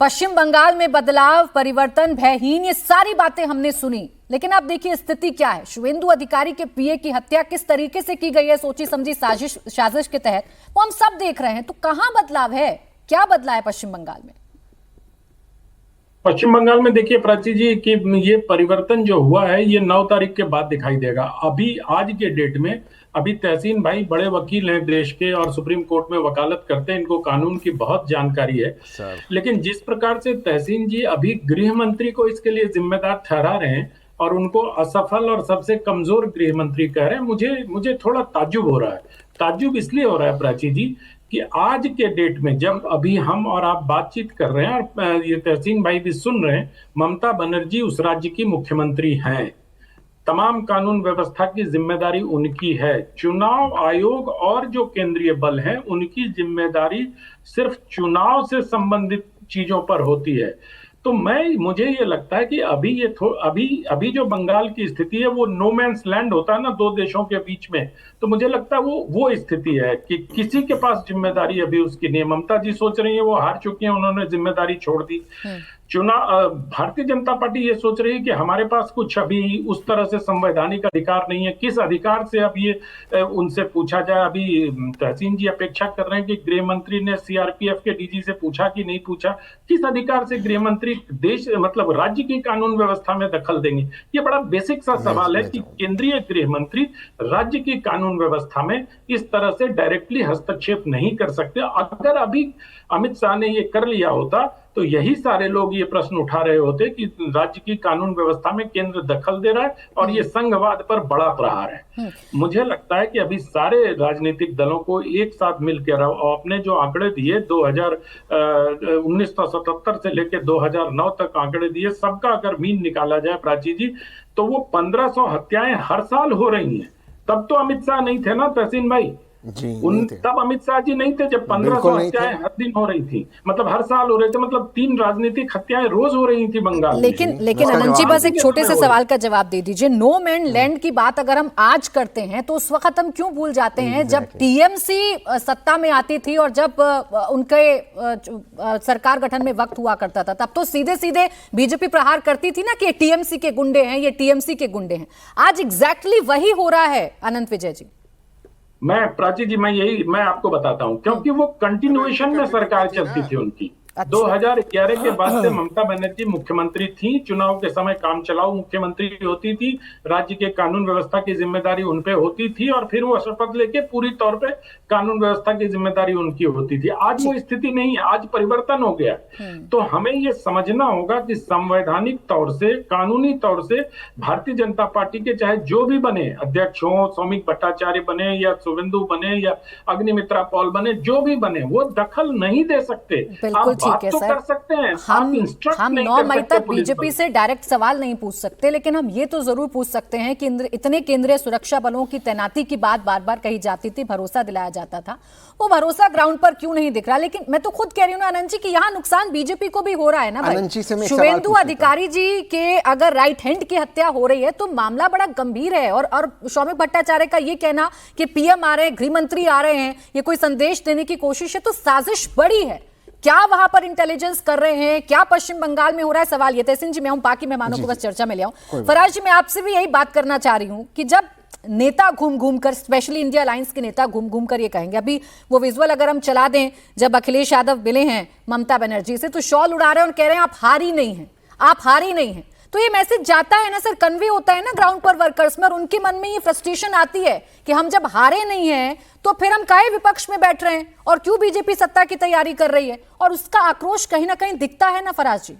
पश्चिम बंगाल में बदलाव, परिवर्तन, भयहीन, ये सारी बातें हमने सुनी, लेकिन अब देखिए स्थिति क्या है। शुवेंदु अधिकारी के पीए की हत्या किस तरीके से की गई है, सोची समझी साजिश के तहत, वो हम सब देख रहे हैं। तो कहां बदलाव है, क्या बदला है पश्चिम बंगाल में? पश्चिम बंगाल में देखिए प्राची जी कि ये परिवर्तन जो हुआ है ये 9 तारीख के बाद दिखाई देगा। अभी आज के डेट में अभी तहसीन भाई बड़े वकील हैं देश के और सुप्रीम कोर्ट में वकालत करते हैं, इनको कानून की बहुत जानकारी है। लेकिन जिस प्रकार से तहसीन जी अभी गृह मंत्री को इसके लिए जिम्मेदार ठहरा रहे हैं और उनको असफल और सबसे कमजोर गृह मंत्री कह रहे हैं, मुझे थोड़ा ताज्जुब हो रहा है। ताज्जुब इसलिए हो रहा है प्राची जी कि आज के डेट में जब अभी हम और आप बातचीत कर रहे हैं और ये तहसीन भाई भी सुन रहे हैं, ममता बनर्जी उस राज्य की मुख्यमंत्री हैं, तमाम कानून व्यवस्था की जिम्मेदारी उनकी है। चुनाव आयोग और जो केंद्रीय बल हैं उनकी जिम्मेदारी सिर्फ चुनाव से संबंधित चीजों पर होती है। तो मुझे ये लगता है कि अभी जो बंगाल की स्थिति है वो नो मैन्स लैंड होता है ना, दो देशों के बीच में, तो मुझे लगता है वो स्थिति है कि किसी के पास जिम्मेदारी अभी उसकी नहीं। ममता जी सोच रही है वो हार चुकी हैं, उन्होंने जिम्मेदारी छोड़ दी। भारतीय जनता पार्टी ये सोच रही है कि हमारे पास कुछ अभी उस तरह से संवैधानिक अधिकार नहीं है, किस अधिकार से अब ये उनसे पूछा जाए। अभी तहसीन जी अपेक्षा कर रहे हैं कि गृह मंत्री ने सीआरपीएफ के डीजी से पूछा कि नहीं पूछा, किस अधिकार से गृह मंत्री राज्य की कानून व्यवस्था में दखल देंगे। ये बड़ा बेसिक सा सवाल है कि केंद्रीय गृह मंत्री राज्य की कानून व्यवस्था में इस तरह से डायरेक्टली हस्तक्षेप नहीं कर सकते। अगर अभी अमित शाह ने ये कर लिया होता तो यही सारे लोग ये प्रश्न उठा रहे होते कि राज्य की कानून व्यवस्था में केंद्र दखल दे रहा है और ये संघवाद पर बड़ा प्रहार है। मुझे लगता है कि अभी सारे राजनीतिक दलों को एक साथ मिलकर अपने जो आंकड़े दिए 1977 से लेकर 2009 तक आंकड़े दिए, सबका अगर मीन निकाला जाए प्राची जी तो वो 1500 हत्याएं हर साल हो रही हैं। तब तो अमित शाह नहीं थे ना तहसीन भाई जी, तब अमित शाह जी नहीं थे जब 1500 हत्याएं हर दिन हो रही थी, मतलब हर साल हो रहे थे, मतलब 3 राजनीतिक हत्याएं रोज हो रही थी बंगाल। लेकिन अनंत जी बस एक छोटे से सवाल का जवाब दे दीजिए। नो मैन लैंड की बात अगर हम आज करते हैं तो उस वक्त हम क्यों भूल जाते हैं जब टीएमसी सत्ता में आती थी और जब उनके सरकार गठन में वक्त हुआ करता था, तब तो सीधे सीधे बीजेपी प्रहार करती थी ना कि टीएमसी के गुंडे हैं, ये टीएमसी के गुंडे हैं। आज एग्जैक्टली वही हो रहा है अनंत विजय जी। प्राची जी मैं आपको बताता हूं, क्योंकि वो कंटिन्यूएशन में सरकार चलती थी उनकी। 2011 के बाद से ममता बनर्जी मुख्यमंत्री थी, चुनाव के समय काम चलाऊ मुख्यमंत्री होती थी, राज्य के कानून व्यवस्था की जिम्मेदारी उन पे होती थी और फिर वो शपथ लेके पूरी तौर पे कानून व्यवस्था की जिम्मेदारी उनकी होती थी। आज वो स्थिति नहीं है, आज परिवर्तन हो गया। तो हमें ये समझना होगा कि संवैधानिक तौर से, कानूनी तौर से भारतीय जनता पार्टी के चाहे जो भी बने, अध्यक्ष हो, सौमिक भट्टाचार्य बने या शुवेंदु बने या अग्निमित्रा पॉल बने, जो भी बने, वो दखल नहीं दे सकते। ठीक है सर, कर सकते हैं, हम 9 मई तक बीजेपी से डायरेक्ट सवाल नहीं पूछ सकते, लेकिन हम ये तो जरूर पूछ सकते हैं कि इतने केंद्रीय सुरक्षा बलों की तैनाती की बात बार बार कही जाती थी, भरोसा दिलाया जाता था, वो भरोसा ग्राउंड पर क्यों नहीं दिख रहा? लेकिन मैं तो खुद कह रही हूँ ना अनंत जी कि यहाँ नुकसान बीजेपी को भी हो रहा है ना भाई। शुवेंदु अधिकारी जी के अगर राइट हैंड की हत्या हो रही है तो मामला बड़ा गंभीर है। और सौमिक भट्टाचार्य का ये कहना कि पीएम आ रहे हैं, गृह मंत्री आ रहे हैं, ये कोई संदेश देने की कोशिश है, तो साजिश बड़ी है। क्या वहां पर इंटेलिजेंस कर रहे हैं, क्या पश्चिम बंगाल में हो रहा है? सवाल ये। तहसीन जी मैं हूं, बाकी मेहमानों को बस चर्चा में ले आऊं। फराज जी मैं आपसे भी यही बात करना चाह रही हूं कि जब नेता घूम घूम कर, स्पेशली इंडिया अलायंस के नेता घूम घूम कर ये कहेंगे, अभी वो विजुअल अगर हम चला दें, जब अखिलेश यादव मिले हैं ममता बनर्जी से तो शॉल उड़ा रहे हैं और कह रहे हैं आप हारी नहीं हैं, आप हारी नहीं हैं। तो ये मैसेज जाता है ना सर, कन्वे होता है ना ग्राउंड पर वर्कर्स में, और उनके मन में ये फ्रस्ट्रेशन आती है कि हम जब हारे नहीं हैं तो फिर हम काहे विपक्ष में बैठ रहे हैं और क्यों बीजेपी सत्ता की तैयारी कर रही है, और उसका आक्रोश कहीं ना कहीं दिखता है ना फराज जी।